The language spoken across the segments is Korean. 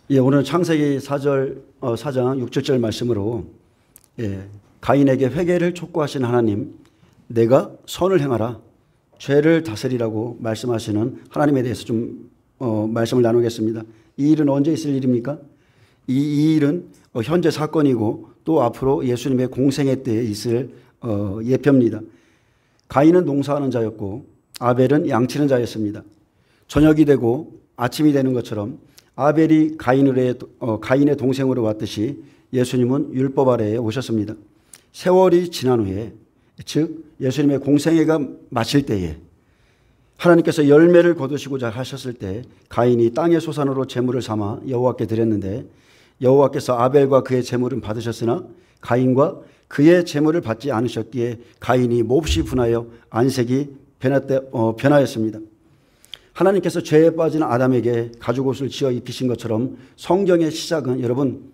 예, 오늘 창세기 4장 6, 7절 말씀으로 가인에게 회개를 촉구하신 하나님, 내가 선을 행하라, 죄를 다스리라고 말씀하시는 하나님에 대해서 좀 말씀을 나누겠습니다. 이 일은 언제 있을 일입니까? 이 일은 현재 사건이고 또 앞으로 예수님의 공생애 때에 있을 예표입니다. 가인은 농사하는 자였고 아벨은 양치는 자였습니다. 저녁이 되고 아침이 되는 것처럼 아벨이 가인의 동생으로 왔듯이 예수님은 율법 아래에 오셨습니다. 세월이 지난 후에, 즉 예수님의 공생애가 마칠 때에 하나님께서 열매를 거두시고자 하셨을 때 가인이 땅의 소산으로 제물을 삼아 여호와께 드렸는데, 여호와께서 아벨과 그의 제물은 받으셨으나 가인과 그의 제물을 받지 않으셨기에 가인이 몹시 분하여 안색이 변하였습니다. 하나님께서 죄에 빠진 아담에게 가죽옷을 지어 입히신 것처럼 성경의 시작은 여러분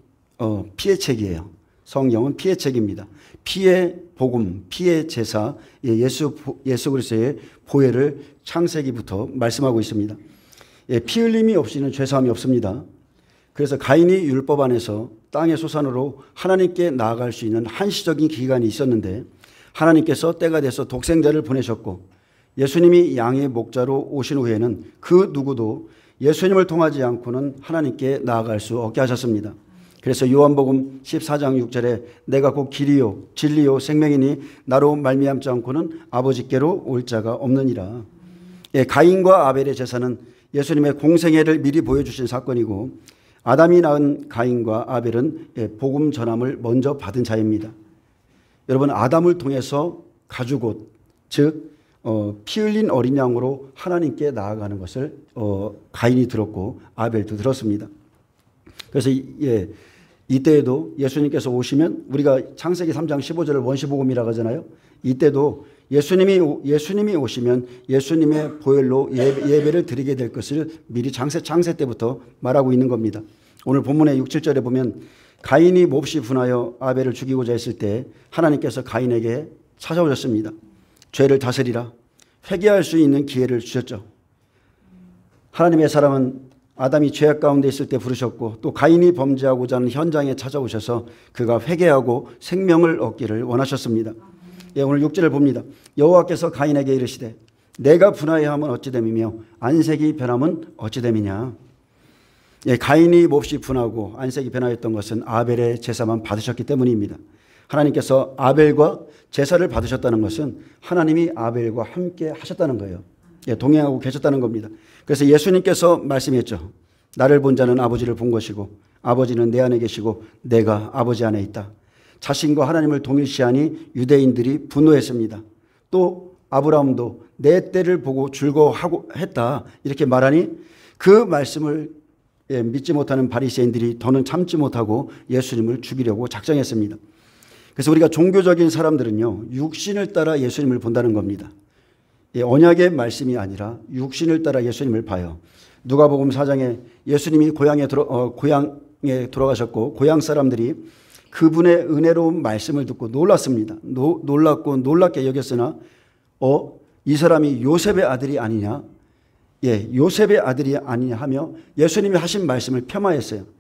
피의 책이에요. 성경은 피의 책입니다. 피의 복음, 피의 제사, 예수 그리스도의 보혈을 창세기부터 말씀하고 있습니다. 피 흘림이 없이는 죄사함이 없습니다. 그래서 가인이 율법 안에서 땅의 소산으로 하나님께 나아갈 수 있는 한시적인 기간이 있었는데, 하나님께서 때가 돼서 독생자를 보내셨고 예수님이 양의 목자로 오신 후에는 그 누구도 예수님을 통하지 않고는 하나님께 나아갈 수 없게 하셨습니다. 그래서 요한복음 14장 6절에 내가 곧 길이요 진리요 생명이니 나로 말미암지 않고는 아버지께로 올 자가 없느니라. 가인과 아벨의 제사는 예수님의 공생애를 미리 보여주신 사건이고, 아담이 낳은 가인과 아벨은 복음 전함을 먼저 받은 자입니다. 여러분, 아담을 통해서 가죽옷, 즉 피 흘린 어린 양으로 하나님께 나아가는 것을 가인이 들었고 아벨도 들었습니다. 그래서 이때에도 예수님께서 오시면, 우리가 창세기 3장 15절을 원시복음이라고 하잖아요. 이때도 예수님이 오시면 예수님의 보혈로 예배를 드리게 될 것을 미리 창세 때부터 말하고 있는 겁니다. 오늘 본문의 6, 7절에 보면 가인이 몹시 분하여 아벨을 죽이고자 했을 때 하나님께서 가인에게 찾아오셨습니다. 죄를 다스리라, 회개할 수 있는 기회를 주셨죠. 하나님의 사람은 아담이 죄악 가운데 있을 때 부르셨고, 또 가인이 범죄하고자 하는 현장에 찾아오셔서 그가 회개하고 생명을 얻기를 원하셨습니다. 오늘 6절을 봅니다. 여호와께서 가인에게 이르시되 내가 분하여함은 어찌 됨이며 안색이 변함은 어찌 됨이냐. 가인이 몹시 분하고 안색이 변하였던 것은 아벨의 제사만 받으셨기 때문입니다. 하나님께서 아벨과 제사를 받으셨다는 것은 하나님이 아벨과 함께 하셨다는 거예요. 동행하고 계셨다는 겁니다. 그래서 예수님께서 말씀했죠. 나를 본 자는 아버지를 본 것이고 아버지는 내 안에 계시고 내가 아버지 안에 있다. 자신과 하나님을 동일시하니 유대인들이 분노했습니다. 또 아브라함도 내 때를 보고 즐거워하고 했다, 이렇게 말하니 그 말씀을 믿지 못하는 바리새인들이 더는 참지 못하고 예수님을 죽이려고 작정했습니다. 그래서 우리가 종교적인 사람들은요, 육신을 따라 예수님을 본다는 겁니다. 언약의 말씀이 아니라 육신을 따라 예수님을 봐요. 누가복음 4장에 예수님이 고향에 돌아가셨고 고향 사람들이 그분의 은혜로운 말씀을 듣고 놀랐습니다. 놀랍고 놀랍게 여겼으나 이 사람이 요셉의 아들이 아니냐, 요셉의 아들이 아니냐 하며 예수님이 하신 말씀을 폄하했어요.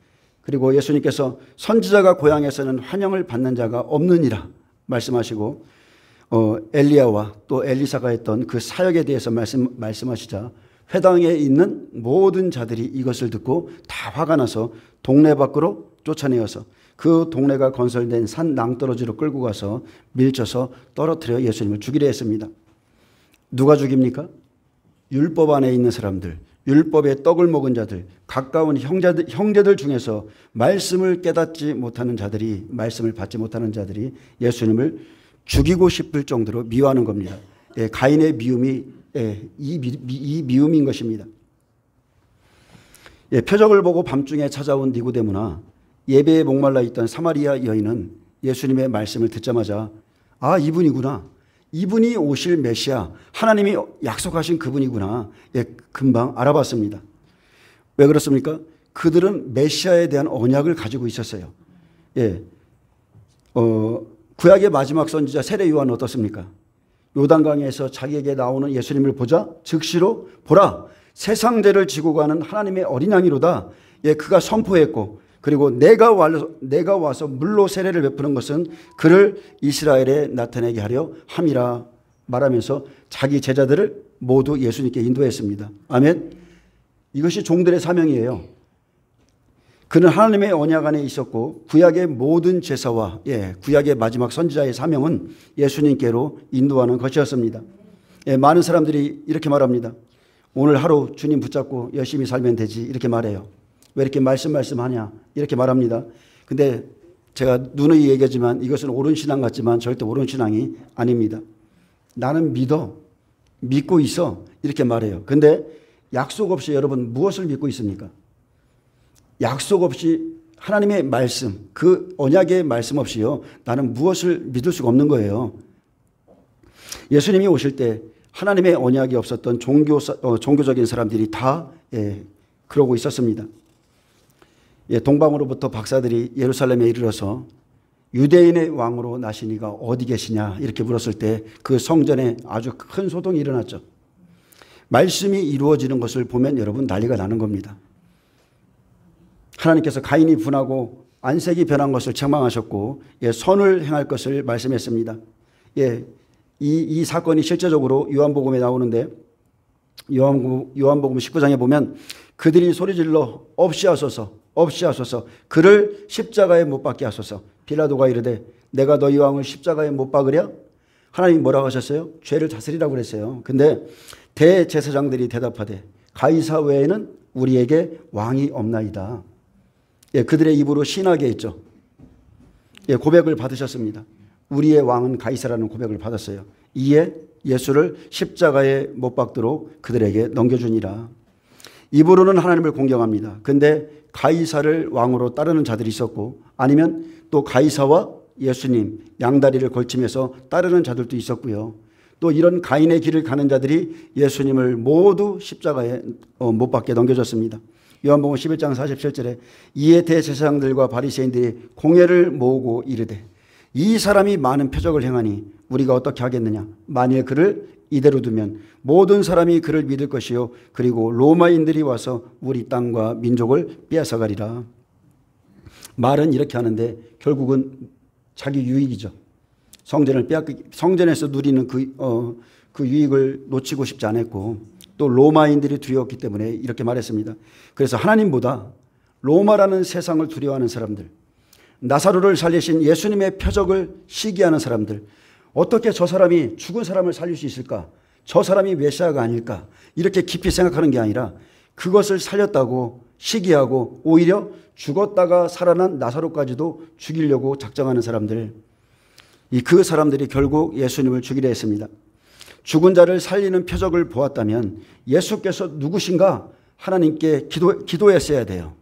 그리고 예수님께서 선지자가 고향에서는 환영을 받는 자가 없느니라 말씀하시고, 엘리야와 또 엘리사가 했던 그 사역에 대해서 말씀하시자 회당에 있는 모든 자들이 이것을 듣고 다 화가 나서 동네 밖으로 쫓아내어서 그 동네가 건설된 산 낭떠러지로 끌고 가서 밀쳐서 떨어뜨려 예수님을 죽이려 했습니다. 누가 죽입니까? 율법 안에 있는 사람들, 율법의 떡을 먹은 자들, 가까운 형제들 중에서 말씀을 깨닫지 못하는 자들이, 말씀을 받지 못하는 자들이 예수님을 죽이고 싶을 정도로 미워하는 겁니다. 가인의 미움이 이 미움인 것입니다. 표적을 보고 밤중에 찾아온 니고데모나 예배에 목말라 있던 사마리아 여인은 예수님의 말씀을 듣자마자 이분이구나, 이분이 오실 메시아, 하나님이 약속하신 그분이구나, 금방 알아봤습니다. 왜 그렇습니까? 그들은 메시아에 대한 언약을 가지고 있었어요. 구약의 마지막 선지자 세례 요한은 어떻습니까? 요단강에서 자기에게 나오는 예수님을 보자 즉시로 보라, 세상 죄를 지고 가는 하나님의 어린 양이로다, 예, 그가 선포했고 그리고 내가 와서 물로 세례를 베푸는 것은 그를 이스라엘에 나타내게 하려 함이라 말하면서 자기 제자들을 모두 예수님께 인도했습니다. 아멘. 이것이 종들의 사명이에요. 그는 하나님의 언약 안에 있었고 구약의 모든 제사와 구약의 마지막 선지자의 사명은 예수님께로 인도하는 것이었습니다. 많은 사람들이 이렇게 말합니다. 오늘 하루 주님 붙잡고 열심히 살면 되지 이렇게 말해요. 왜 이렇게 말씀하냐 이렇게 말합니다. 근데 제가 누누이 얘기하지만 이것은 옳은 신앙 같지만 절대 옳은 신앙이 아닙니다. 나는 믿고 있어 이렇게 말해요. 근데 약속 없이 여러분 무엇을 믿고 있습니까? 약속 없이 하나님의 말씀, 그 언약의 말씀 없이요 나는 무엇을 믿을 수가 없는 거예요. 예수님이 오실 때 하나님의 언약이 없었던 종교적인 사람들이 다 그러고 있었습니다. 동방으로부터 박사들이 예루살렘에 이르러서 유대인의 왕으로 나신 이가 어디 계시냐 이렇게 물었을 때 그 성전에 아주 큰 소동이 일어났죠. 말씀이 이루어지는 것을 보면 여러분 난리가 나는 겁니다. 하나님께서 가인이 분하고 안색이 변한 것을 책망하셨고 선을 행할 것을 말씀했습니다. 이 사건이 실제적으로 요한복음에 나오는데 요한복음 19장에 보면 그들이 소리질러 없이 하소서 그를 십자가에 못 박게 하소서. 빌라도가 이르되 내가 너희 왕을 십자가에 못 박으랴? 하나님이 뭐라고 하셨어요? 죄를 다스리라고 그랬어요. 근데 대제사장들이 대답하되 가이사 외에는 우리에게 왕이 없나이다. 그들의 입으로 신하게 했죠. 고백을 받으셨습니다. 우리의 왕은 가이사라는 고백을 받았어요. 이에 예수를 십자가에 못 박도록 그들에게 넘겨주니라. 입으로는 하나님을 공경합니다. 근데 가이사를 왕으로 따르는 자들이 있었고 아니면 또 가이사와 예수님 양다리를 걸치면서 따르는 자들도 있었고요. 또 이런 가인의 길을 가는 자들이 예수님을 모두 십자가에 못 박게 넘겨줬습니다. 요한복음 11장 47절에 이에 대제사장들과 바리새인들이 공회를 모으고 이르되 이 사람이 많은 표적을 행하니 우리가 어떻게 하겠느냐. 만일 그를 이대로 두면 모든 사람이 그를 믿을 것이요 그리고 로마인들이 와서 우리 땅과 민족을 빼앗아가리라. 말은 이렇게 하는데 결국은 자기 유익이죠. 성전에서 누리는 그 유익을 놓치고 싶지 않았고 또 로마인들이 두려웠기 때문에 이렇게 말했습니다. 그래서 하나님보다 로마라는 세상을 두려워하는 사람들, 나사로를 살리신 예수님의 표적을 시기하는 사람들, 어떻게 저 사람이 죽은 사람을 살릴 수 있을까? 저 사람이 메시아가 아닐까? 이렇게 깊이 생각하는 게 아니라 그것을 살렸다고 시기하고 오히려 죽었다가 살아난 나사로까지도 죽이려고 작정하는 사람들, 그 사람들이 결국 예수님을 죽이려 했습니다. 죽은 자를 살리는 표적을 보았다면 예수께서 누구신가 하나님께 기도했어야 돼요.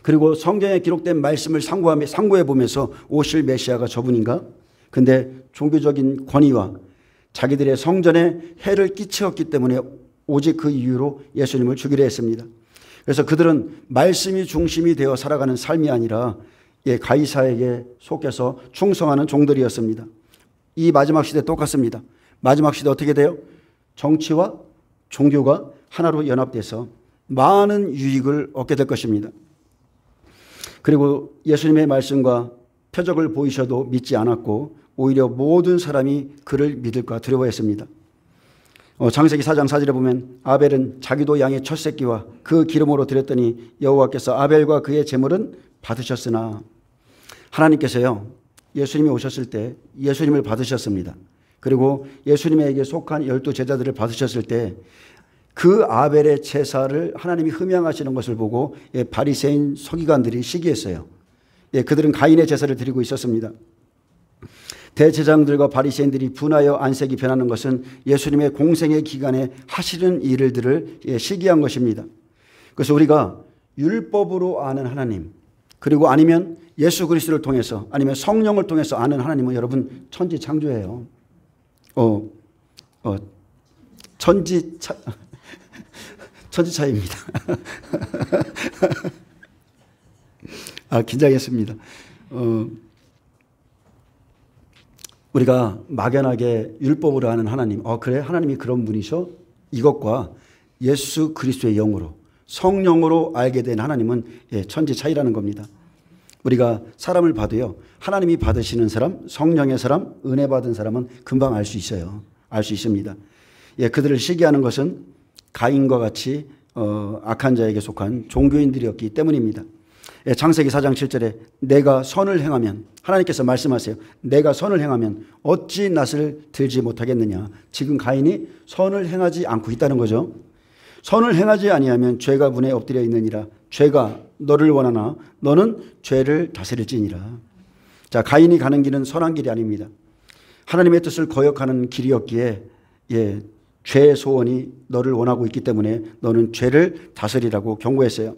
그리고 성경에 기록된 말씀을 상고해 보면서 오실 메시아가 저분인가? 근데 종교적인 권위와 자기들의 성전에 해를 끼쳤기 때문에 오직 그 이유로 예수님을 죽이려 했습니다. 그래서 그들은 말씀이 중심이 되어 살아가는 삶이 아니라 가이사에게 속해서 충성하는 종들이었습니다. 이 마지막 시대 똑같습니다. 마지막 시대 어떻게 돼요? 정치와 종교가 하나로 연합돼서 많은 유익을 얻게 될 것입니다. 그리고 예수님의 말씀과 표적을 보이셔도 믿지 않았고 오히려 모든 사람이 그를 믿을까 두려워했습니다. 창세기 4장 4절에 보면 아벨은 자기도 양의 첫 새끼와 그 기름으로 드렸더니 여호와께서 아벨과 그의 제물은 받으셨으나, 하나님께서요 예수님이 오셨을 때 예수님을 받으셨습니다. 그리고 예수님에게 속한 12 제자들을 받으셨을 때 그 아벨의 제사를 하나님이 흠양하시는 것을 보고 바리새인 서기관들이 시기했어요. 그들은 가인의 제사를 드리고 있었습니다. 대제사장들과 바리새인들이 분하여 안색이 변하는 것은 예수님의 공생의 기간에 하시는 일들을 시기한 것입니다. 그래서 우리가 율법으로 아는 하나님, 그리고 아니면 예수 그리스도를 통해서 아니면 성령을 통해서 아는 하나님은 여러분 천지창조예요. 천지차이입니다. 긴장했습니다. 우리가 막연하게 율법으로 아는 하나님, 그래 하나님이 그런 분이셔? 이것과 예수 그리스도의 영으로 성령으로 알게 된 하나님은 천지 차이라는 겁니다. 우리가 사람을 봐도요, 하나님이 받으시는 사람, 성령의 사람, 은혜 받은 사람은 금방 알 수 있어요. 알 수 있습니다. 그들을 시기하는 것은 가인과 같이 악한 자에게 속한 종교인들이었기 때문입니다. 창세기 4장 7절에 내가 선을 행하면, 하나님께서 말씀하세요. 내가 선을 행하면 어찌 낯을 들지 못하겠느냐. 지금 가인이 선을 행하지 않고 있다는 거죠. 선을 행하지 아니하면 죄가 문에 엎드려 있느니라. 죄가 너를 원하나 너는 죄를 다스릴지니라. 자, 가인이 가는 길은 선한 길이 아닙니다. 하나님의 뜻을 거역하는 길이었기에 죄의 소원이 너를 원하고 있기 때문에 너는 죄를 다스리라고 경고했어요.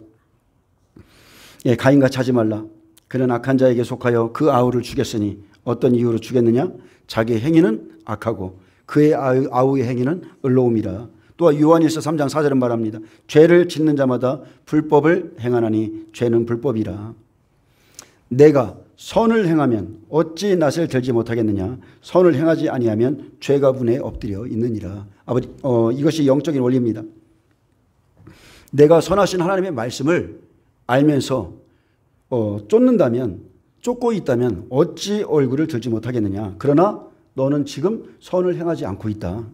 가인같이 하지 말라. 그는 악한 자에게 속하여 그 아우를 죽였으니 어떤 이유로 죽였느냐? 자기의 행위는 악하고 그의 아우의 행위는 의로움이라. 또 요한일서 3장 4절은 말합니다. 죄를 짓는 자마다 불법을 행하나니 죄는 불법이라. 내가 선을 행하면 어찌 낯을 들지 못하겠느냐. 선을 행하지 아니하면 죄가 문에 엎드려 있느니라. 아버지, 이것이 영적인 원리입니다. 내가 선하신 하나님의 말씀을 알면서 쫓고 있다면 어찌 얼굴을 들지 못하겠느냐. 그러나 너는 지금 선을 행하지 않고 있다.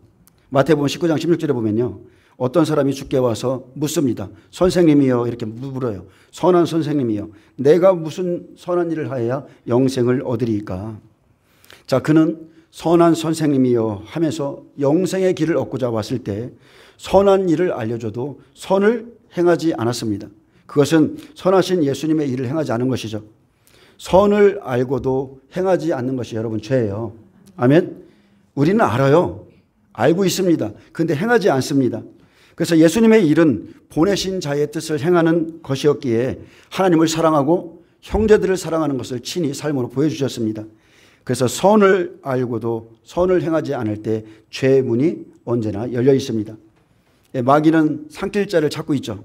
마태복음 19장 16절에 보면요, 어떤 사람이 주께 와서 묻습니다. 선생님이여, 이렇게 물어요. 선한 선생님이여, 내가 무슨 선한 일을 하여야 영생을 얻으리이까. 자, 그는 선한 선생님이여 하면서 영생의 길을 얻고자 왔을 때 선한 일을 알려줘도 선을 행하지 않았습니다. 그것은 선하신 예수님의 일을 행하지 않은 것이죠. 선을 알고도 행하지 않는 것이 여러분 죄예요. 아멘. 우리는 알아요. 알고 있습니다. 그런데 행하지 않습니다. 그래서 예수님의 일은 보내신 자의 뜻을 행하는 것이었기에 하나님을 사랑하고 형제들을 사랑하는 것을 친히 삶으로 보여주셨습니다. 그래서 선을 알고도 선을 행하지 않을 때 죄의 문이 언제나 열려 있습니다. 마귀는 산길자를 찾고 있죠.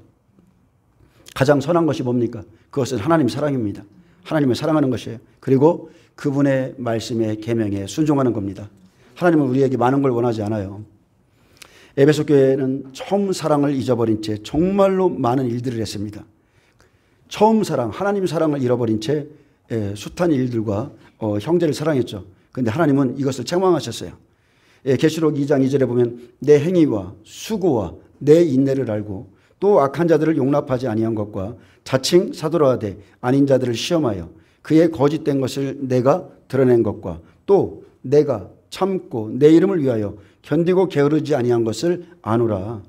가장 선한 것이 뭡니까? 그것은 하나님 사랑입니다. 하나님을 사랑하는 것이에요. 그리고 그분의 말씀에 계명에 순종하는 겁니다. 하나님은 우리에게 많은 걸 원하지 않아요. 에베소 교회는 처음 사랑을 잊어버린 채 정말로 많은 일들을 했습니다. 처음 사랑, 하나님 사랑을 잃어버린 채 숱한 일들과 형제를 사랑했죠. 그런데 하나님은 이것을 책망하셨어요. 계시록 2장 2절에 보면 내 행위와 수고와 내 인내를 알고 또 악한 자들을 용납하지 아니한 것과 자칭 사도라 하되 아닌 자들을 시험하여 그의 거짓된 것을 내가 드러낸 것과 또 내가 참고 내 이름을 위하여 견디고 게으르지 아니한 것을 아노라.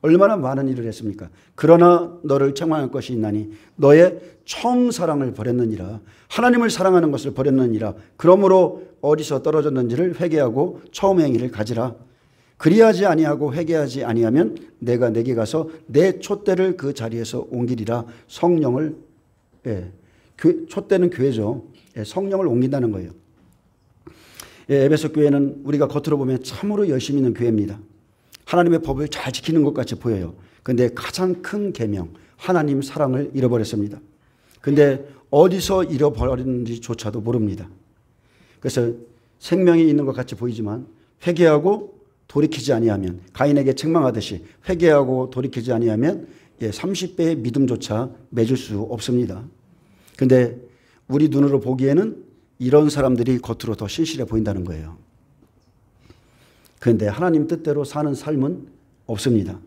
얼마나 많은 일을 했습니까? 그러나 너를 책망할 것이 있나니 너의 처음 사랑을 버렸느니라. 하나님을 사랑하는 것을 버렸느니라. 그러므로 어디서 떨어졌는지를 회개하고 처음 행위를 가지라. 그리하지 아니하고 회개하지 아니하면 내가 내게 가서 내 촛대를 그 자리에서 옮기리라. 성령을, 촛대는 교회죠. 성령을 옮긴다는 거예요. 에베소 교회는 우리가 겉으로 보면 참으로 열심히 있는 교회입니다. 하나님의 법을 잘 지키는 것 같이 보여요. 그런데 가장 큰 계명, 하나님 사랑을 잃어버렸습니다. 그런데 어디서 잃어버렸는지조차도 모릅니다. 그래서 생명이 있는 것 같이 보이지만 회개하고 돌이키지 아니하면, 가인에게 책망하듯이 회개하고 돌이키지 아니하면 30배의 믿음조차 맺을 수 없습니다. 그런데 우리 눈으로 보기에는 이런 사람들이 겉으로 더 신실해 보인다는 거예요. 그런데 하나님 뜻대로 사는 삶은 없습니다.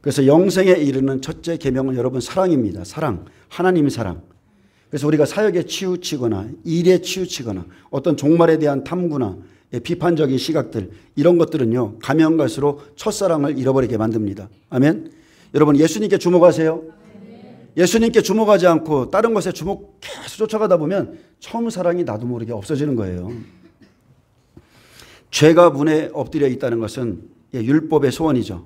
그래서 영생에 이르는 첫째 계명은 여러분 사랑입니다. 사랑, 하나님 사랑. 그래서 우리가 사역에 치우치거나 일에 치우치거나 어떤 종말에 대한 탐구나 비판적인 시각들, 이런 것들은요, 가면 갈수록 첫사랑을 잃어버리게 만듭니다. 아멘. 여러분, 예수님께 주목하세요. 예수님께 주목하지 않고 다른 것에 계속 쫓아가다 보면 처음 사랑이 나도 모르게 없어지는 거예요. 죄가 문에 엎드려 있다는 것은 율법의 소원이죠.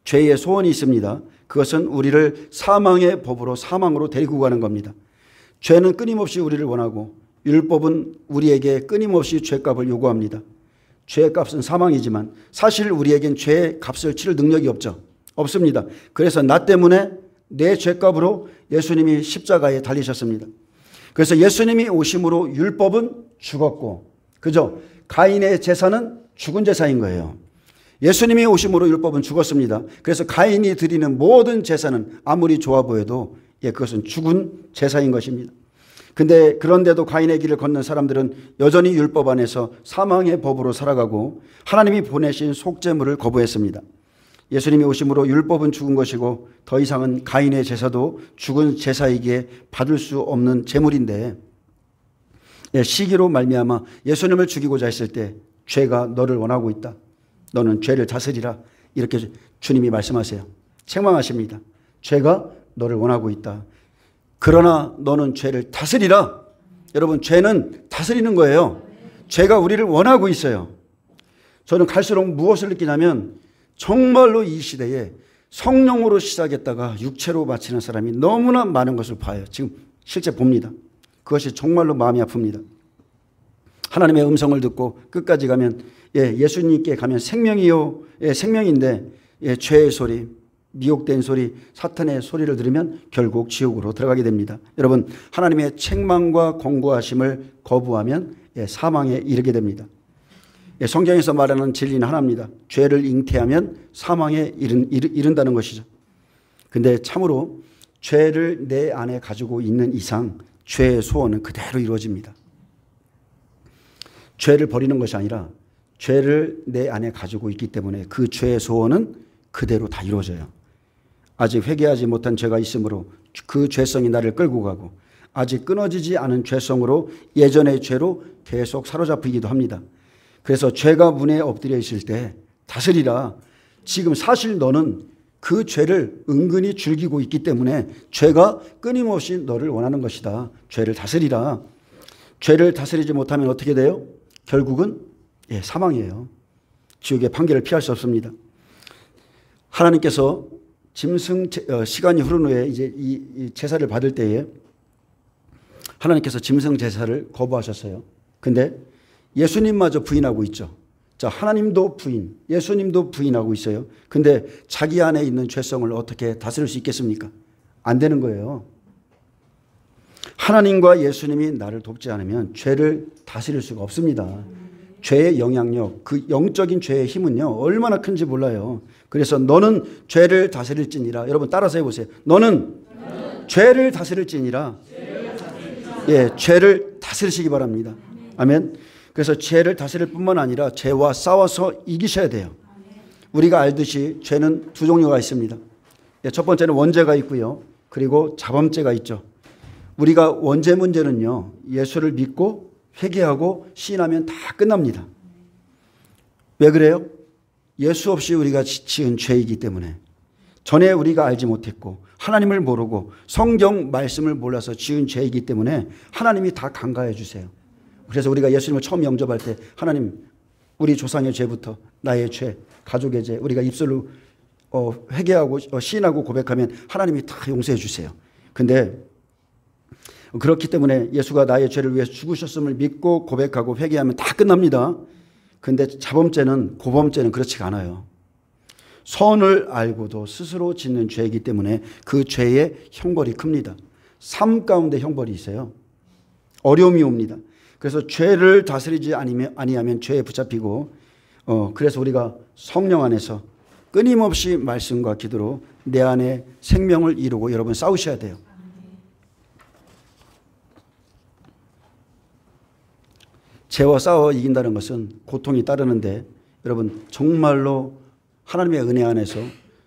죄의 소원이 있습니다. 그것은 우리를 사망의 법으로 사망으로 데리고 가는 겁니다. 죄는 끊임없이 우리를 원하고 율법은 우리에게 끊임없이 죄값을 요구합니다. 죄값은 사망이지만 사실 우리에겐 죄의 값을 치를 능력이 없습니다. 그래서 나 때문에 내 죄값으로 예수님이 십자가에 달리셨습니다. 그래서 예수님이 오심으로 율법은 죽었고, 그죠? 가인의 제사는 죽은 제사인 거예요. 예수님이 오심으로 율법은 죽었습니다. 그래서 가인이 드리는 모든 제사는 아무리 좋아 보여도 그것은 죽은 제사인 것입니다. 그런데도 가인의 길을 걷는 사람들은 여전히 율법 안에서 사망의 법으로 살아가고 하나님이 보내신 속죄물을 거부했습니다. 예수님이 오심으로 율법은 죽은 것이고 더 이상은 가인의 제사도 죽은 제사이기에 받을 수 없는 제물인데, 시기로 말미암아 예수님을 죽이고자 했을 때 죄가 너를 원하고 있다. 너는 죄를 다스리라. 이렇게 주님이 말씀하세요. 책망하십니다. 죄가 너를 원하고 있다. 그러나 너는 죄를 다스리라. 여러분, 죄는 다스리는 거예요. 죄가 우리를 원하고 있어요. 저는 갈수록 무엇을 느끼냐면 정말로 이 시대에 성령으로 시작했다가 육체로 마치는 사람이 너무나 많은 것을 봐요. 지금 실제 봅니다. 그것이 정말로 마음이 아픕니다. 하나님의 음성을 듣고 끝까지 가면 예수님께 가면 생명이요, 생명인데 죄의 소리, 미혹된 소리, 사탄의 소리를 들으면 결국 지옥으로 들어가게 됩니다. 여러분, 하나님의 책망과 권고하심을 거부하면 사망에 이르게 됩니다. 성경에서 말하는 진리는 하나입니다. 죄를 잉태하면 사망에 이른다는 것이죠. 근데 참으로 죄를 내 안에 가지고 있는 이상 죄의 소원은 그대로 이루어집니다. 죄를 버리는 것이 아니라 죄를 내 안에 가지고 있기 때문에 그 죄의 소원은 그대로 다 이루어져요. 아직 회개하지 못한 죄가 있으므로 그 죄성이 나를 끌고 가고, 아직 끊어지지 않은 죄성으로 예전의 죄로 계속 사로잡히기도 합니다. 그래서 죄가 문에 엎드려 있을 때 다스리라. 지금 사실 너는 그 죄를 은근히 즐기고 있기 때문에 죄가 끊임없이 너를 원하는 것이다. 죄를 다스리라. 죄를 다스리지 못하면 어떻게 돼요? 결국은 사망이에요. 지옥의 판결을 피할 수 없습니다. 하나님께서 짐승 시간이 흐른 후에 이제 이 제사를 받을 때에 하나님께서 짐승 제사를 거부하셨어요. 근데 예수님마저 부인하고 있죠. 자, 하나님도 부인, 예수님도 부인하고 있어요. 근데 자기 안에 있는 죄성을 어떻게 다스릴 수 있겠습니까? 안 되는 거예요. 하나님과 예수님이 나를 돕지 않으면 죄를 다스릴 수가 없습니다. 죄의 영향력, 그 영적인 죄의 힘은요, 얼마나 큰지 몰라요. 그래서 너는 죄를 다스릴지니라. 여러분 따라서 해보세요. 너는 죄를 다스릴지니라. 죄를 다스리시기 바랍니다. 아멘. 그래서 죄를 다스릴 뿐만 아니라 죄와 싸워서 이기셔야 돼요. 우리가 알듯이 죄는 두 종류가 있습니다. 첫 번째는 원죄가 있고요. 그리고 자범죄가 있죠. 우리가 원죄 문제는요, 예수를 믿고 회개하고 시인하면 다 끝납니다. 왜 그래요? 예수 없이 우리가 지은 죄이기 때문에, 전에 우리가 알지 못했고 하나님을 모르고 성경 말씀을 몰라서 지은 죄이기 때문에 하나님이 다 간과해 주세요. 그래서 우리가 예수님을 처음 영접할 때 하나님, 우리 조상의 죄부터 나의 죄, 가족의 죄, 우리가 입술로 회개하고 시인하고 고백하면 하나님이 다 용서해 주세요. 근데 그렇기 때문에 예수가 나의 죄를 위해서 죽으셨음을 믿고 고백하고 회개하면 다 끝납니다. 근데 자범죄는, 고범죄는 그렇지가 않아요. 선을 알고도 스스로 짓는 죄이기 때문에 그 죄의 형벌이 큽니다. 삶 가운데 형벌이 있어요. 어려움이 옵니다. 그래서 죄를 다스리지 아니하면 죄에 붙잡히고, 그래서 우리가 성령 안에서 끊임없이 말씀과 기도로 내 안에 생명을 이루고 여러분 싸우셔야 돼요. 죄와 싸워 이긴다는 것은 고통이 따르는데, 여러분 정말로 하나님의 은혜 안에서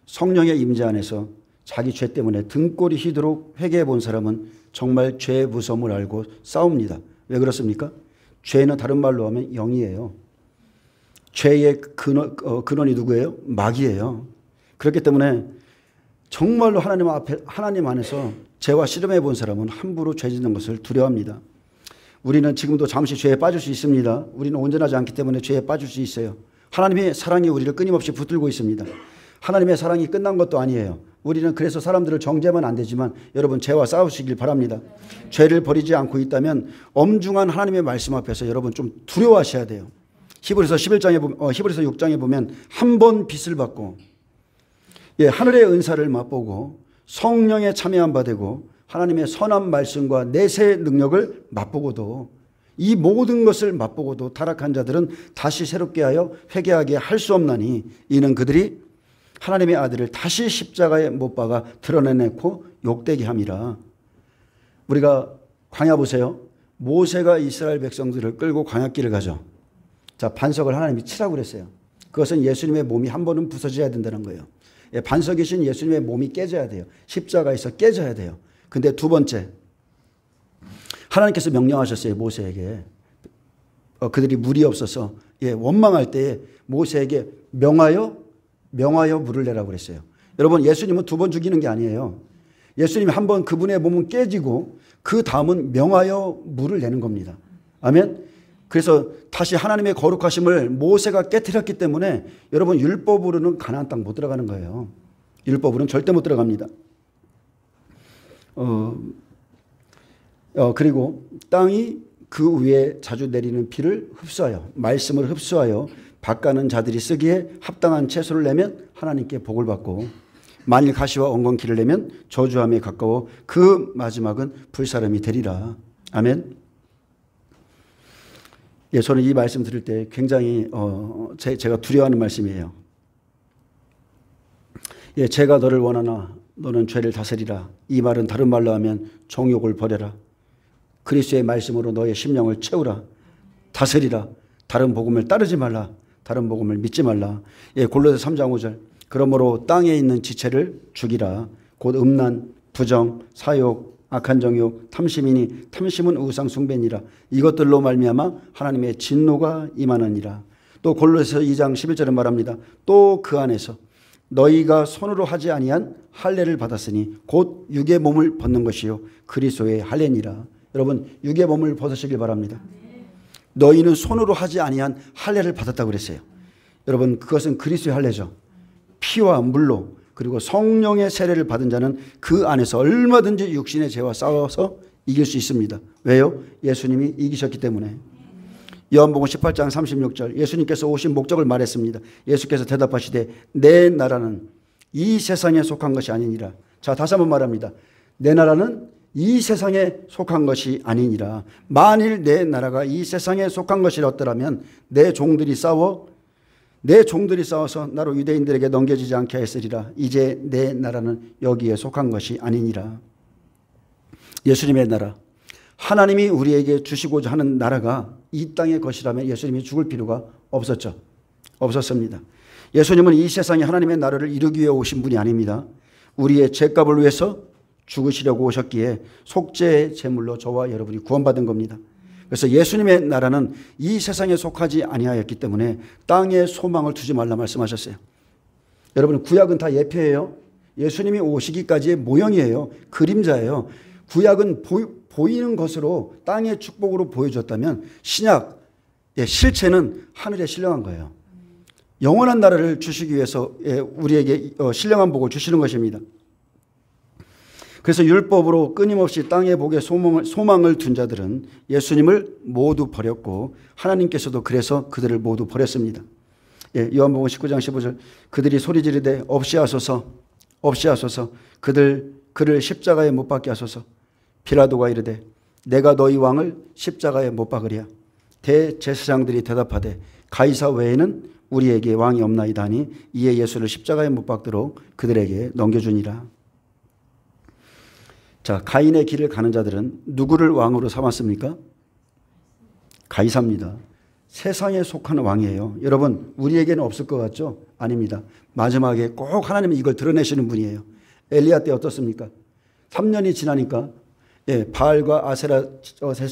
성령의 임재 안에서 자기 죄 때문에 등골이 휘도록 회개해 본 사람은 정말 죄의 무서움을 알고 싸웁니다. 왜 그렇습니까? 죄는 다른 말로 하면 영이에요. 죄의 근원이 누구예요? 마귀예요. 그렇기 때문에 정말로 하나님 안에서 죄와 씨름해 본 사람은 함부로 죄 짓는 것을 두려워합니다. 우리는 지금도 잠시 죄에 빠질 수 있습니다. 우리는 온전하지 않기 때문에 죄에 빠질 수 있어요. 하나님의 사랑이 우리를 끊임없이 붙들고 있습니다. 하나님의 사랑이 끝난 것도 아니에요. 우리는 그래서 사람들을 정죄하면 안 되지만 여러분 죄와 싸우시길 바랍니다. 죄를 버리지 않고 있다면 엄중한 하나님의 말씀 앞에서 여러분 좀 두려워하셔야 돼요. 히브리서 6장에 보면 한 번 빚을 받고 하늘의 은사를 맛보고 성령에 참여한 바 되고 하나님의 선한 말씀과 내세 능력을 맛보고도 이 모든 것을 맛보고도 타락한 자들은 다시 새롭게 하여 회개하게 할 수 없나니 이는 그들이 하나님의 아들을 다시 십자가에 못 박아 드러내놓고 욕되게 함이라. 우리가 광야 보세요. 모세가 이스라엘 백성들을 끌고 광야길을 가죠. 자, 반석을 하나님이 치라고 그랬어요. 그것은 예수님의 몸이 한 번은 부서져야 된다는 거예요. 반석이신 예수님의 몸이 깨져야 돼요. 십자가에서 깨져야 돼요. 근데 두 번째, 하나님께서 명령하셨어요. 모세에게. 그들이 물이 없어서 원망할 때에 모세에게 명하여 물을 내라고 그랬어요. 여러분, 예수님은 두 번 죽이는 게 아니에요. 예수님이 한 번 그분의 몸은 깨지고 그 다음은 명하여 물을 내는 겁니다. 아멘. 그래서 다시 하나님의 거룩하심을 모세가 깨뜨렸기 때문에 여러분, 율법으로는 가나안 땅 못 들어가는 거예요. 율법으로는 절대 못 들어갑니다. 그리고 땅이 그 위에 자주 내리는 비를 흡수하여, 말씀을 흡수하여 밭가는 자들이 쓰기에 합당한 채소를 내면 하나님께 복을 받고, 만일 가시와 엉겅퀴를 내면 저주함에 가까워 그 마지막은 불사름이 되리라. 아멘. 저는 이 말씀 들을 때 굉장히 제가 두려워하는 말씀이에요. 제가 너를 원하나 너는 죄를 다스리라. 이 말은 다른 말로 하면 정욕을 버려라. 그리스도의 말씀으로 너의 심령을 채우라. 다스리라. 다른 복음을 따르지 말라. 다른 복음을 믿지 말라. 골로새 3장 5절. 그러므로 땅에 있는 지체를 죽이라. 곧 음란, 부정, 사욕, 악한 정욕, 탐심이니 탐심은 우상 숭배니라. 이것들로 말미암아 하나님의 진노가 임하느니라. 또 골로새 2장 11절에 말합니다. 또 그 안에서 너희가 손으로 하지 아니한 할례를 받았으니 곧 육의 몸을 벗는 것이요 그리스도의 할례니라. 여러분, 육의 몸을 벗으시길 바랍니다. 너희는 손으로 하지 아니한 할례를 받았다고 그랬어요. 여러분, 그것은 그리스도의 할례죠. 피와 물로, 그리고 성령의 세례를 받은 자는 그 안에서 얼마든지 육신의 죄와 싸워서 이길 수 있습니다. 왜요? 예수님이 이기셨기 때문에. 요한복음 18장 36절, 예수님께서 오신 목적을 말했습니다. 예수께서 대답하시되 내 나라는 이 세상에 속한 것이 아니니라. 자, 다시 한번 말합니다. 내 나라는 이 세상에 속한 것이 아니니라. 만일 내 나라가 이 세상에 속한 것이었더라면 내 종들이 싸워서 나로 유대인들에게 넘겨지지 않게 했으리라. 이제 내 나라는 여기에 속한 것이 아니니라. 예수님의 나라, 하나님이 우리에게 주시고자 하는 나라가 이 땅의 것이라면 예수님이 죽을 필요가 없었습니다. 예수님은 이 세상에 하나님의 나라를 이루기 위해 오신 분이 아닙니다. 우리의 죄값을 위해서 죽으시려고 오셨기에 속죄의 제물로 저와 여러분이 구원받은 겁니다. 그래서 예수님의 나라는 이 세상에 속하지 아니하였기 때문에 땅에 소망을 두지 말라 말씀하셨어요. 여러분, 구약은 다 예표예요. 예수님이 오시기까지의 모형이에요. 그림자예요. 구약은 보이는 것으로 땅의 축복으로 보여줬다면 신약, 실체는 하늘에 신령한 거예요. 영원한 나라를 주시기 위해서 우리에게 신령한 복을 주시는 것입니다. 그래서 율법으로 끊임없이 땅의 복에 소망을 둔 자들은 예수님을 모두 버렸고 하나님께서도 그래서 그들을 모두 버렸습니다. 요한복음 19장 15절, 그들이 소리 지르되 없이 하소서 그를 십자가에 못 박게 하소서. 빌라도가 이르되 내가 너희 왕을 십자가에 못 박으랴. 대제사장들이 대답하되 가이사 외에는 우리에게 왕이 없나이다 하니 이에 예수를 십자가에 못 박도록 그들에게 넘겨주니라. 자, 가인의 길을 가는 자들은 누구를 왕으로 삼았습니까? 가이사입니다. 세상에 속하는 왕이에요. 여러분, 우리에게는 없을 것 같죠? 아닙니다. 마지막에 꼭 하나님은 이걸 드러내시는 분이에요. 엘리야 때 어떻습니까? 3년이 지나니까 바알과 아세라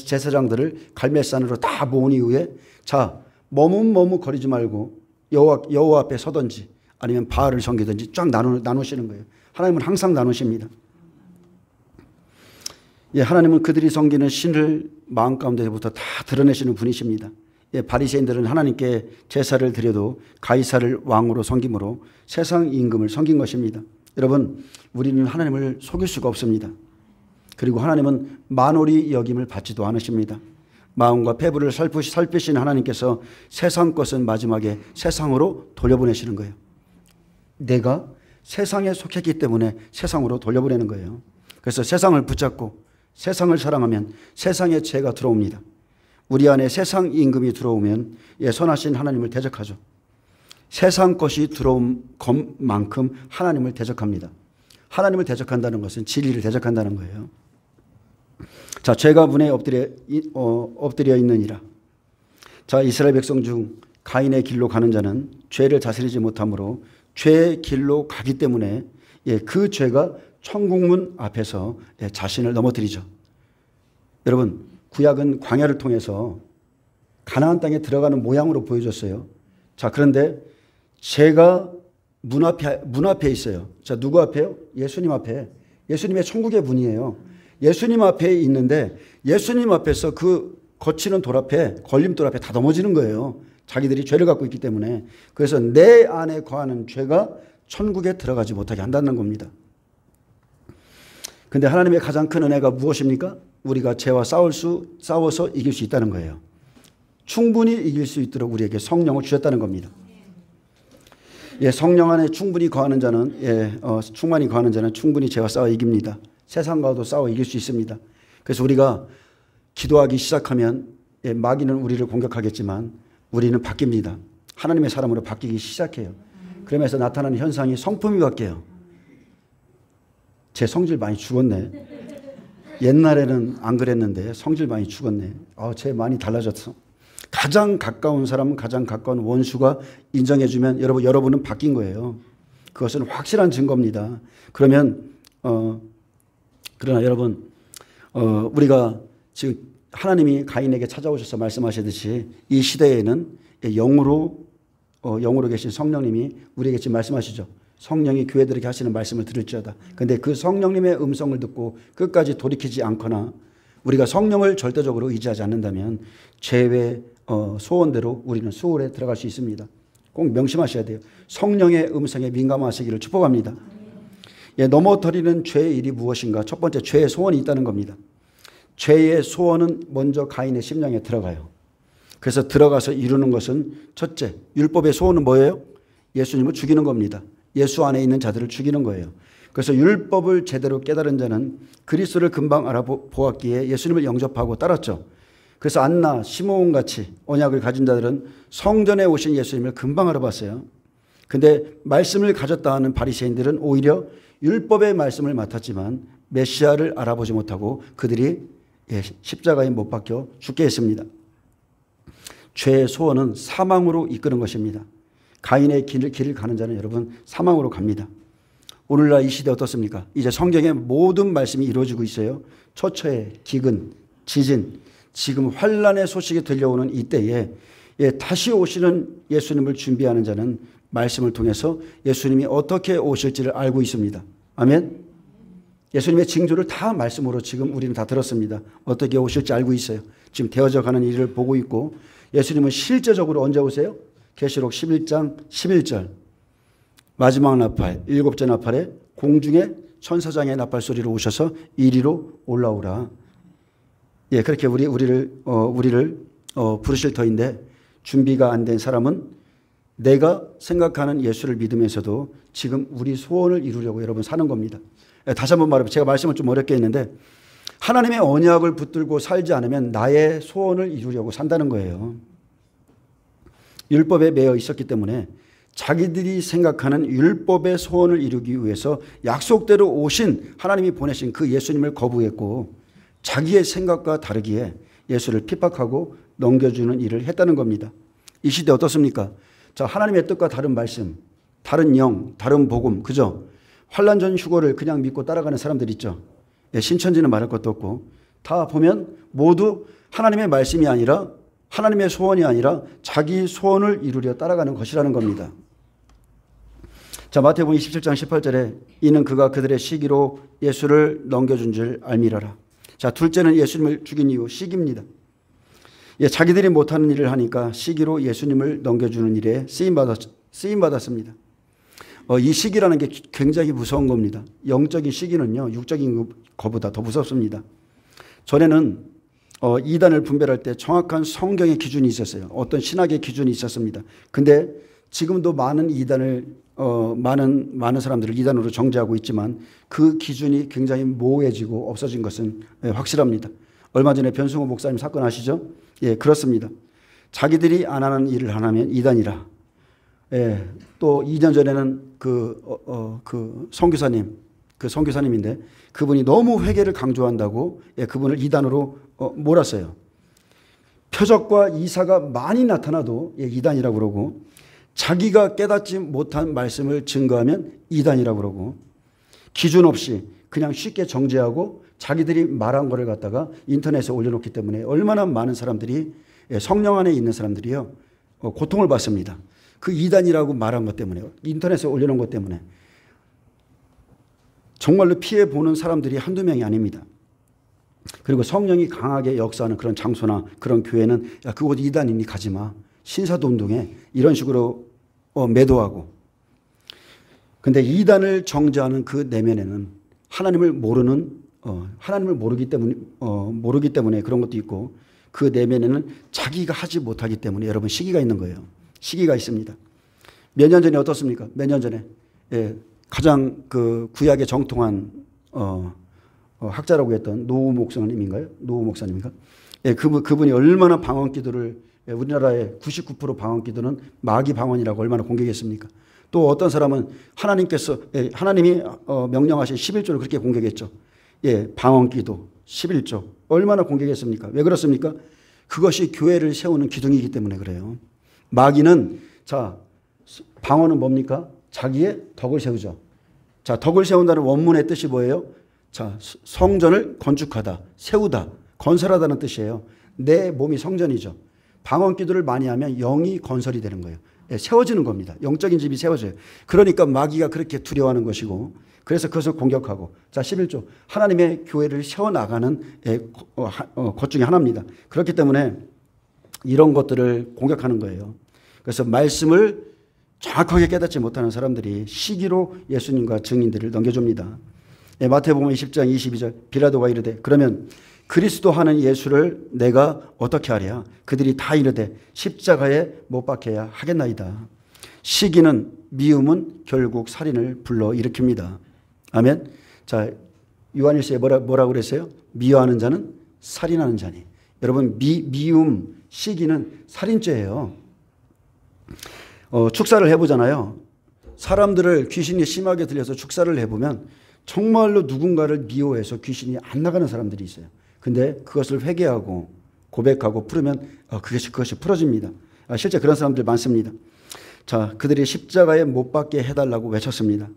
제사장들을 갈멜산으로 다 모은 이후에 자, 머뭇거리지 말고 여호와 앞에 서든지 아니면 바알을 섬기든지 쫙 나누시는 거예요. 하나님은 항상 나누십니다. 하나님은 그들이 섬기는 신을 마음 가운데부터 다 드러내시는 분이십니다. 바리새인들은 하나님께 제사를 드려도 가이사를 왕으로 섬김으로 세상 임금을 섬긴 것입니다. 여러분, 우리는 하나님을 속일 수가 없습니다. 그리고 하나님은 만홀히 여김을 받지도 않으십니다. 마음과 폐부를 살피시는 하나님께서 세상 것은 마지막에 세상으로 돌려보내시는 거예요. 내가 세상에 속했기 때문에 세상으로 돌려보내는 거예요. 그래서 세상을 붙잡고 세상을 사랑하면 세상에 죄가 들어옵니다. 우리 안에 세상 임금이 들어오면 선하신 하나님을 대적하죠. 세상 것이 들어온 것만큼 하나님을 대적합니다. 하나님을 대적한다는 것은 진리를 대적한다는 거예요. 자, 죄가 문에 엎드려 있느니라. 자, 이스라엘 백성 중 가인의 길로 가는 자는 죄를 다스리지 못하므로 죄의 길로 가기 때문에 그 죄가 천국문 앞에서 자신을 넘어뜨리죠. 여러분, 구약은 광야를 통해서 가나안 땅에 들어가는 모양으로 보여줬어요. 자, 그런데 죄가 문 앞에 있어요. 자, 누구 앞에요? 예수님 앞에. 예수님의 천국의 문이에요. 예수님 앞에 있는데 예수님 앞에서 그 거치는 돌 앞에, 걸림돌 앞에 다 넘어지는 거예요. 자기들이 죄를 갖고 있기 때문에. 그래서 내 안에 거하는 죄가 천국에 들어가지 못하게 한다는 겁니다. 근데 하나님의 가장 큰 은혜가 무엇입니까? 우리가 죄와 싸워서 이길 수 있다는 거예요. 충분히 이길 수 있도록 우리에게 성령을 주셨다는 겁니다. 성령 안에 충만히 거하는 자는 충분히 죄와 싸워 이깁니다. 세상과도 싸워 이길 수 있습니다. 그래서 우리가 기도하기 시작하면 마귀는 우리를 공격하겠지만 우리는 바뀝니다. 하나님의 사람으로 바뀌기 시작해요. 그러면서 나타나는 현상이 성품이 바뀌어요. 제 성질 많이 죽었네. 옛날에는 안 그랬는데 성질 많이 죽었네. 쟤 많이 달라졌어. 가장 가까운 사람은 가장 가까운 원수가 인정해주면 여러분은 바뀐 거예요. 그것은 확실한 증거입니다. 그러나 여러분, 우리가 지금 하나님이 가인에게 찾아오셔서 말씀하시듯이 이 시대에는 영으로 계신 성령님이 우리에게 지금 말씀하시죠. 성령이 교회들에게 하시는 말씀을 들을지어다. 그런데 그 성령님의 음성을 듣고 끝까지 돌이키지 않거나 우리가 성령을 절대적으로 의지하지 않는다면 죄의 소원대로 우리는 수월에 들어갈 수 있습니다. 꼭 명심하셔야 돼요. 성령의 음성에 민감하시기를 축복합니다. 넘어뜨리는 죄의 일이 무엇인가? 첫 번째, 죄의 소원이 있다는 겁니다. 죄의 소원은 먼저 가인의 심령에 들어가요. 그래서 들어가서 이루는 것은 첫째, 율법의 소원은 뭐예요? 예수님을 죽이는 겁니다. 예수 안에 있는 자들을 죽이는 거예요. 그래서 율법을 제대로 깨달은 자는 그리스도를 금방 알아보았기에 예수님을 영접하고 따랐죠. 그래서 안나, 시므온 같이 언약을 가진 자들은 성전에 오신 예수님을 금방 알아봤어요. 근데 말씀을 가졌다 하는 바리새인들은 오히려 율법의 말씀을 맡았지만 메시아를 알아보지 못하고 그들이 십자가에 못 박혀 죽게 했습니다. 죄의 소원은 사망으로 이끄는 것입니다. 가인의 길을 가는 자는 여러분 사망으로 갑니다. 오늘날 이 시대 어떻습니까? 이제 성경의 모든 말씀이 이루어지고 있어요. 처처에 기근, 지진, 지금 환란의 소식이 들려오는 이때에 다시 오시는 예수님을 준비하는 자는 말씀을 통해서 예수님이 어떻게 오실지를 알고 있습니다. 아멘. 예수님의 징조를 다 말씀으로 지금 우리는 다 들었습니다. 어떻게 오실지 알고 있어요. 지금 되어져 가는 일을 보고 있고 예수님은 실제적으로 언제 오세요? 계시록 11장 11절 마지막 나팔 7째 나팔에 공중에 천사장의 나팔 소리로 오셔서 이리로 올라오라. 그렇게 우리를 부르실 터인데 준비가 안 된 사람은 내가 생각하는 예수를 믿으면서도 지금 우리 소원을 이루려고 여러분 사는 겁니다. 다시 한번 말해보면 제가 말씀을 좀 어렵게 했는데 하나님의 언약을 붙들고 살지 않으면 나의 소원을 이루려고 산다는 거예요. 율법에 매여 있었기 때문에 자기들이 생각하는 율법의 소원을 이루기 위해서 약속대로 오신 하나님이 보내신 그 예수님을 거부했고 자기의 생각과 다르기에 예수를 핍박하고 넘겨주는 일을 했다는 겁니다. 이 시대 어떻습니까? 자, 하나님의 뜻과 다른 말씀, 다른 영, 다른 복음, 그죠? 환란 전 휴거를 그냥 믿고 따라가는 사람들 있죠. 신천지는 말할 것도 없고 다 보면 모두 하나님의 말씀이 아니라 하나님의 소원이 아니라 자기 소원을 이루려 따라가는 것이라는 겁니다. 자, 마태복음 27장 18절에 이는 그가 그들의 시기로 예수를 넘겨준 줄 알미라라. 자, 둘째는 예수님을 죽인 이유 시기입니다. 자기들이 못하는 일을 하니까 시기로 예수님을 넘겨주는 일에 쓰임받았습니다. 이 시기라는 게 굉장히 무서운 겁니다. 영적인 시기는요, 육적인 것보다 더 무섭습니다. 전에는 이단을 분별할 때 정확한 성경의 기준이 있었어요. 어떤 신학의 기준이 있었습니다. 근데 지금도 많은 이단을 많은 사람들을 이단으로 정죄하고 있지만 그 기준이 굉장히 모호해지고 없어진 것은 확실합니다. 얼마 전에 변승호 목사님 사건 아시죠? 예, 그렇습니다. 자기들이 안 하는 일을 하면 이단이라. 예, 또 2년 전에는 그 선교사님, 그 선교사님인데 그분이 너무 회개를 강조한다고 예, 그분을 이단으로 몰았어요. 표적과 이사가 많이 나타나도 예, 이단이라고 그러고 자기가 깨닫지 못한 말씀을 증거하면 이단이라고 그러고 기준 없이 그냥 쉽게 정죄하고 자기들이 말한 거를 갖다가 인터넷에 올려놓기 때문에 얼마나 많은 사람들이 예, 성령 안에 있는 사람들이요 고통을 받습니다. 그 이단이라고 말한 것 때문에 인터넷에 올려놓은 것 때문에 정말로 피해 보는 사람들이 한두 명이 아닙니다. 그리고 성령이 강하게 역사하는 그런 장소나 그런 교회는 야, 그곳 이단이니 가지 마. 신사도 운동에 이런 식으로 매도하고. 근데 이단을 정죄하는 그 내면에는 하나님을 모르기 때문에 그런 것도 있고 그 내면에는 자기가 하지 못하기 때문에 여러분 시기가 있는 거예요. 시기가 있습니다. 몇 년 전에 어떻습니까? 몇 년 전에 예, 가장 그 구약에 정통한 학자라고 했던 노후 목사님인가요? 노후 목사님인가? 예, 그분이 얼마나 방언 기도를 예, 우리나라의 99% 방언 기도는 마귀 방언이라고 얼마나 공격했습니까? 또 어떤 사람은 하나님께서 예, 하나님이 명령하신 11조를 그렇게 공격했죠. 예, 방언 기도 11조 얼마나 공격했습니까? 왜 그렇습니까? 그것이 교회를 세우는 기둥이기 때문에 그래요. 마귀는 자 방언은 뭡니까? 자기의 덕을 세우죠. 자, 덕을 세운다는 원문의 뜻이 뭐예요? 자, 성전을 건축하다, 세우다, 건설하다는 뜻이에요. 내 몸이 성전이죠. 방언 기도를 많이 하면 영이 건설이 되는 거예요. 예, 세워지는 겁니다. 영적인 집이 세워져요. 그러니까 마귀가 그렇게 두려워하는 것이고 그래서 그것을 공격하고 자 11조 하나님의 교회를 세워나가는 것 중에 하나입니다. 그렇기 때문에 이런 것들을 공격하는 거예요. 그래서 말씀을 정확하게 깨닫지 못하는 사람들이 시기로 예수님과 증인들을 넘겨줍니다. 예, 마태복음 20장 22절 빌라도가 이르되 그러면 그리스도 하는 예수를 내가 어떻게 하랴? 그들이 다 이르되 십자가에 못 박혀야 하겠나이다. 시기는 미움은 결국 살인을 불러일으킵니다. 아멘. 자, 요한일서에 뭐라고 그랬어요? 미워하는 자는 살인하는 자니. 여러분 미움, 시기는 살인죄예요. 축사를 해보잖아요. 사람들을 귀신이 심하게 들려서 축사를 해보면 정말로 누군가를 미워해서 귀신이 안 나가는 사람들이 있어요. 근데 그것을 회개하고 고백하고 풀으면 그것이 풀어집니다. 실제 그런 사람들 많습니다. 자, 그들이 십자가에 못 박게 해달라고 외쳤습니다.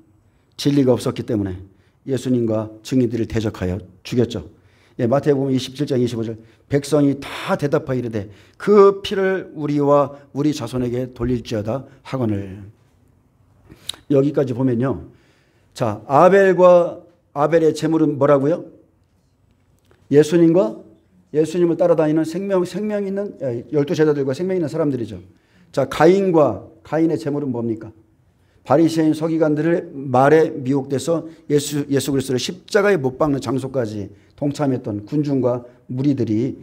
진리가 없었기 때문에 예수님과 증인들을 대적하여 죽였죠. 예, 마태복음 27장 25절 백성이 다 대답하여 이르되 그 피를 우리와 우리 자손에게 돌릴지어다 하거늘. 여기까지 보면요. 자, 아벨의 제물은 뭐라고요? 예수님을 따라다니는 생명 있는 12제자들과 생명 있는 사람들이죠. 자, 가인의 제물은 뭡니까? 바리새인 서기관들의 말에 미혹돼서 예수 그리스도를 십자가에 못 박는 장소까지 동참했던 군중과 무리들이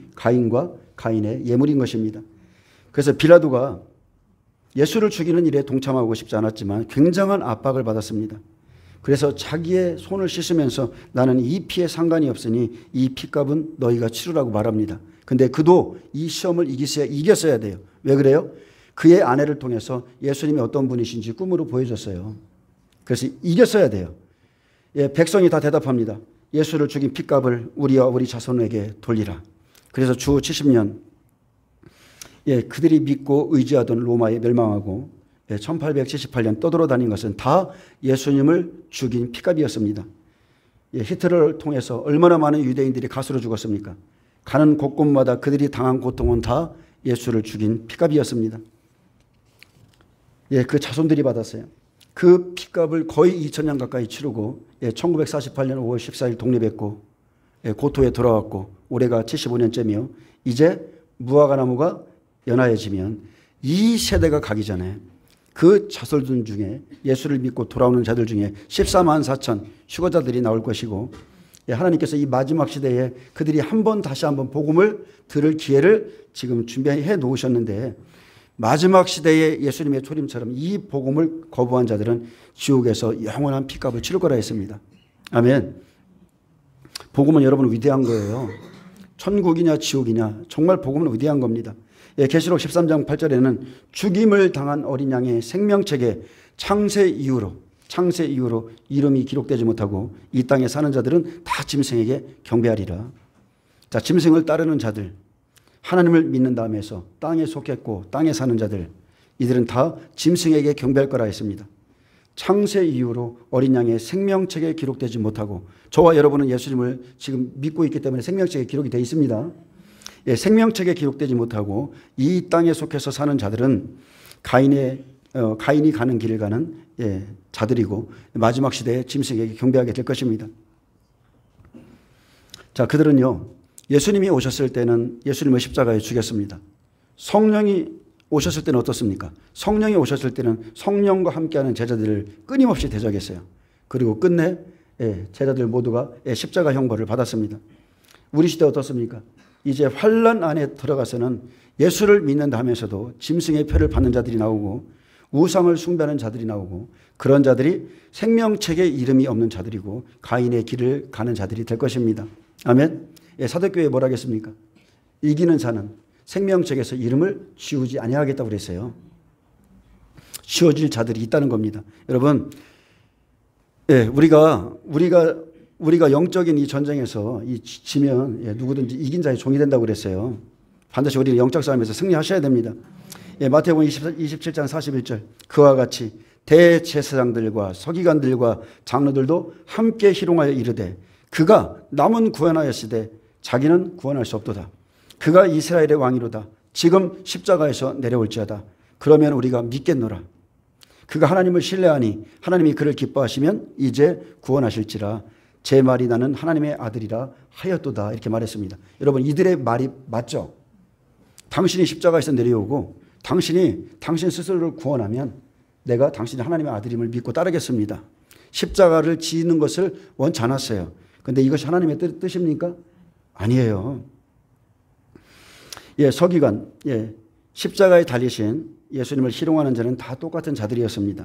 가인의 예물인 것입니다. 그래서 빌라도가 예수를 죽이는 일에 동참하고 싶지 않았지만 굉장한 압박을 받았습니다. 그래서 자기의 손을 씻으면서 나는 이 피에 상관이 없으니 이 피값은 너희가 치르라고 말합니다. 근데 그도 이 시험을 이겼어야 돼요. 왜 그래요? 그의 아내를 통해서 예수님이 어떤 분이신지 꿈으로 보여줬어요. 그래서 이겼어야 돼요. 예, 백성이 다 대답합니다. 예수를 죽인 핏값을 우리와 우리 자손에게 돌리라. 그래서 주 70년 예, 그들이 믿고 의지하던 로마에 멸망하고 1878년 떠돌아다닌 것은 다 예수님을 죽인 핏값이었습니다. 예, 히틀러를 통해서 얼마나 많은 유대인들이 가수로 죽었습니까? 가는 곳곳마다 그들이 당한 고통은 다 예수를 죽인 핏값이었습니다. 예, 그 자손들이 받았어요. 그 핏값을 거의 2000년 가까이 치르고 1948년 5월 14일 독립했고 고토에 돌아왔고 올해가 75년째며 이제 무화과나무가 연하해지면 이 세대가 가기 전에 그 자손들 중에 예수를 믿고 돌아오는 자들 중에 14만 4천 휴거자들이 나올 것이고 하나님께서 이 마지막 시대에 그들이 다시 한번 복음을 들을 기회를 지금 준비해 놓으셨는데 마지막 시대에 예수님의 초림처럼 이 복음을 거부한 자들은 지옥에서 영원한 핏값을 치를 거라 했습니다. 아멘. 복음은 여러분 위대한 거예요. 천국이냐 지옥이냐 정말 복음은 위대한 겁니다. 예, 계시록 13장 8절에는 죽임을 당한 어린 양의 생명책에 창세 이후로 이름이 기록되지 못하고 이 땅에 사는 자들은 다 짐승에게 경배하리라. 자, 짐승을 따르는 자들, 하나님을 믿는 다음에서 땅에 속했고 땅에 사는 자들, 이들은 다 짐승에게 경배할 거라 했습니다. 창세 이후로 어린 양의 생명책에 기록되지 못하고, 저와 여러분은 예수님을 지금 믿고 있기 때문에 생명책에 기록이 되어 있습니다. 예, 생명책에 기록되지 못하고 이 땅에 속해서 사는 자들은 가인이 가는 길을 가는 자들이고 마지막 시대에 짐승에게 경배하게 될 것입니다. 자, 그들은요, 예수님이 오셨을 때는 예수님을 십자가에 죽였습니다. 성령이 오셨을 때는 어떻습니까? 성령이 오셨을 때는 성령과 함께하는 제자들을 끊임없이 대적했어요. 그리고 끝내 제자들 모두가 십자가 형벌을 받았습니다. 우리 시대 어떻습니까? 이제 환난 안에 들어가서는 예수를 믿는다 하면서도 짐승의 표를 받는 자들이 나오고 우상을 숭배하는 자들이 나오고, 그런 자들이 생명책에 이름이 없는 자들이고 가인의 길을 가는 자들이 될 것입니다. 아멘. 사도교회에 뭐라 하겠습니까? 이기는 자는 생명책에서 이름을 지우지 아니하겠다고 그랬어요. 지워질 자들이 있다는 겁니다. 여러분, 우리가 영적인 이 전쟁에서 지면 누구든지 이긴 자의 종이 된다고 그랬어요. 반드시 우리는 영적 싸움에서 승리하셔야 됩니다. 마태복음 27장 41절, 그와 같이 대제사장들과 서기관들과 장로들도 함께 희롱하여 이르되 그가 남은 구원하였으되 자기는 구원할 수 없도다. 그가 이스라엘의 왕이로다. 지금 십자가에서 내려올지어다. 그러면 우리가 믿겠노라. 그가 하나님을 신뢰하니 하나님이 그를 기뻐하시면 이제 구원하실지라. 제 말이 나는 하나님의 아들이라 하였도다. 이렇게 말했습니다. 여러분, 이들의 말이 맞죠? 당신이 십자가에서 내려오고 당신 스스로를 구원하면 내가 당신이 하나님의 아들임을 믿고 따르겠습니다. 십자가를 지는 것을 원치 않았어요. 그런데 이것이 하나님의 뜻입니까? 아니에요. 서기관, 십자가에 달리신 예수님을 희롱하는 자는 다 똑같은 자들이었습니다.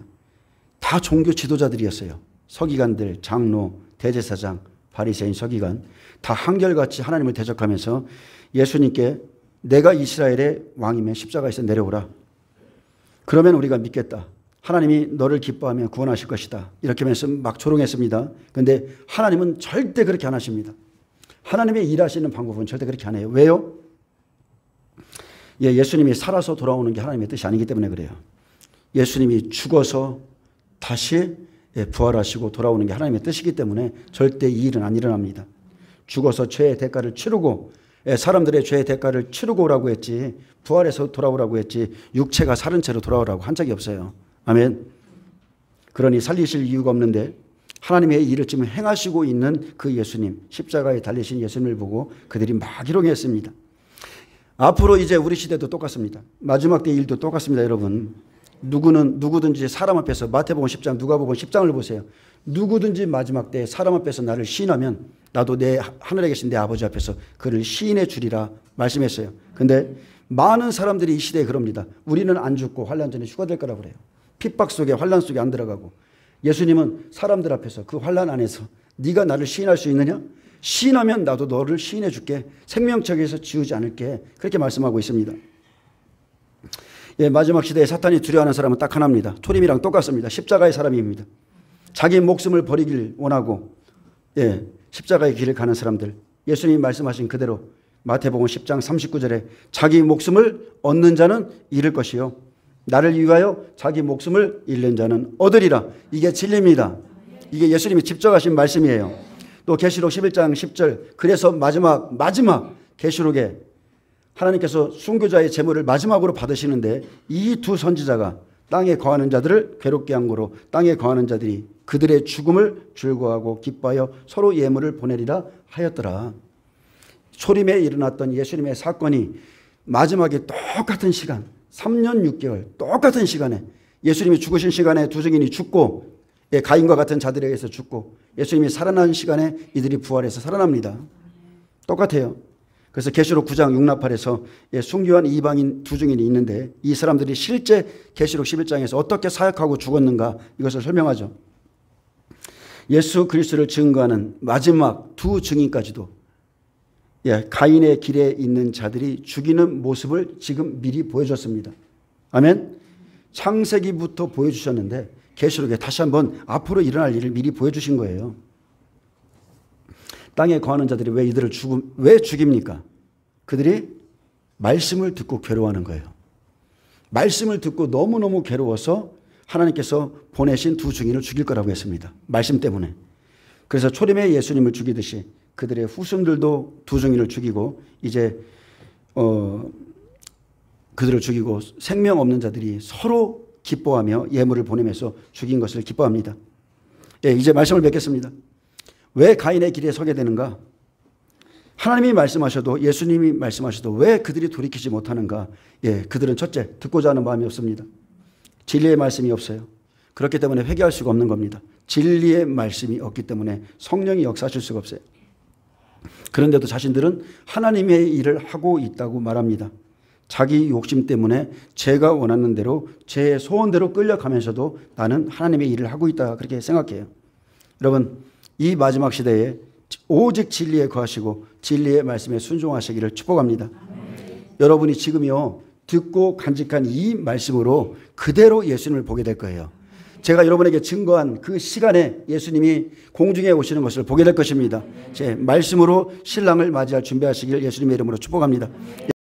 다 종교 지도자들이었어요. 서기관들, 장로, 대제사장, 바리새인, 서기관, 다 한결같이 하나님을 대적하면서 예수님께 내가 이스라엘의 왕이면 십자가에서 내려오라. 그러면 우리가 믿겠다. 하나님이 너를 기뻐하며 구원하실 것이다. 이렇게 하면서 막 조롱했습니다. 그런데 하나님은 절대 그렇게 안 하십니다. 하나님의 일하시는 방법은 절대 그렇게 안 해요. 왜요? 예수님이 살아서 돌아오는 게 하나님의 뜻이 아니기 때문에 그래요. 예수님이 죽어서 다시 부활하시고 돌아오는 게 하나님의 뜻이기 때문에 절대 이 일은 안 일어납니다. 죽어서 죄의 대가를 치르고, 사람들의 죄의 대가를 치르고 오라고 했지, 부활해서 돌아오라고 했지, 육체가 사른 채로 돌아오라고 한 적이 없어요. 아멘. 그러니 살리실 이유가 없는데 하나님의 일을 지금 행하시고 있는 그 예수님, 십자가에 달리신 예수님을 보고 그들이 막 희롱했습니다. 앞으로 이제 우리 시대도 똑같습니다. 마지막 때 일도 똑같습니다. 여러분, 누구든지 사람 앞에서, 마태복음 10장, 누가복음 10장을 보세요. 누구든지 마지막 때 사람 앞에서 나를 시인하면 나도 내 하늘에 계신 내 아버지 앞에서 그를 시인해 주리라 말씀했어요. 근데 많은 사람들이 이 시대에 그럽니다. 우리는 안 죽고 환난 전에 휴가 될 거라고 그래요. 핍박 속에, 환난 속에 안 들어가고. 예수님은 사람들 앞에서, 그 환난 안에서 네가 나를 시인할 수 있느냐? 시인하면 나도 너를 시인해 줄게. 생명책에서 지우지 않을게. 그렇게 말씀하고 있습니다. 마지막 시대에 사탄이 두려워하는 사람은 딱 하나입니다. 초림이랑 똑같습니다. 십자가의 사람입니다. 자기 목숨을 버리길 원하고 십자가의 길을 가는 사람들, 예수님이 말씀하신 그대로 마태복음 10장 39절에 자기 목숨을 얻는 자는 잃을 것이요 나를 위하여 자기 목숨을 잃는 자는 얻으리라. 이게 진리입니다. 이게 예수님이 직접 하신 말씀이에요. 또 계시록 11장 10절, 그래서 마지막 계시록에 하나님께서 순교자의 제물을 마지막으로 받으시는데 이 두 선지자가 땅에 거하는 자들을 괴롭게 한 거로 땅에 거하는 자들이 그들의 죽음을 즐거워하고 기뻐하여 서로 예물을 보내리라 하였더라. 초림에 일어났던 예수님의 사건이 마지막에 똑같은 시간, 3년 6개월 똑같은 시간에, 예수님이 죽으신 시간에 두 증인이 죽고, 가인과 같은 자들에 의해서 죽고, 예수님이 살아난 시간에 이들이 부활해서 살아납니다. 똑같아요. 그래서 계시록 9장 6나팔에서 순교한 이방인 두 증인이 있는데 이 사람들이 실제 계시록 11장에서 어떻게 사역하고 죽었는가, 이것을 설명하죠. 예수 그리스도를 증거하는 마지막 두 증인까지도 가인의 길에 있는 자들이 죽이는 모습을 지금 미리 보여줬습니다. 아멘. 창세기부터 보여주셨는데 계시록에 다시 한번 앞으로 일어날 일을 미리 보여주신 거예요. 땅에 거하는 자들이 왜 이들을 왜 죽입니까? 그들이 말씀을 듣고 괴로워하는 거예요. 말씀을 듣고 너무너무 괴로워서 하나님께서 보내신 두 증인을 죽일 거라고 했습니다. 말씀 때문에. 그래서 초림의 예수님을 죽이듯이 그들의 후손들도 두 증인을 죽이고 이제 그들을 죽이고 생명 없는 자들이 서로 기뻐하며 예물을 보내면서 죽인 것을 기뻐합니다. 이제 말씀을 뵙겠습니다. 왜 가인의 길에 서게 되는가? 하나님이 말씀하셔도 예수님이 말씀하셔도 왜 그들이 돌이키지 못하는가? 그들은 첫째, 듣고자 하는 마음이 없습니다. 진리의 말씀이 없어요. 그렇기 때문에 회개할 수가 없는 겁니다. 진리의 말씀이 없기 때문에 성령이 역사하실 수가 없어요. 그런데도 자신들은 하나님의 일을 하고 있다고 말합니다. 자기 욕심 때문에 제가 원하는 대로 제 소원대로 끌려가면서도 나는 하나님의 일을 하고 있다 그렇게 생각해요. 여러분, 이 마지막 시대에 오직 진리에 거하시고 진리의 말씀에 순종하시기를 축복합니다. 여러분이 지금요 듣고 간직한 이 말씀으로 그대로 예수님을 보게 될 거예요. 제가 여러분에게 증거한 그 시간에 예수님이 공중에 오시는 것을 보게 될 것입니다. 제 말씀으로 신랑을 맞이할 준비하시길 예수님의 이름으로 축복합니다.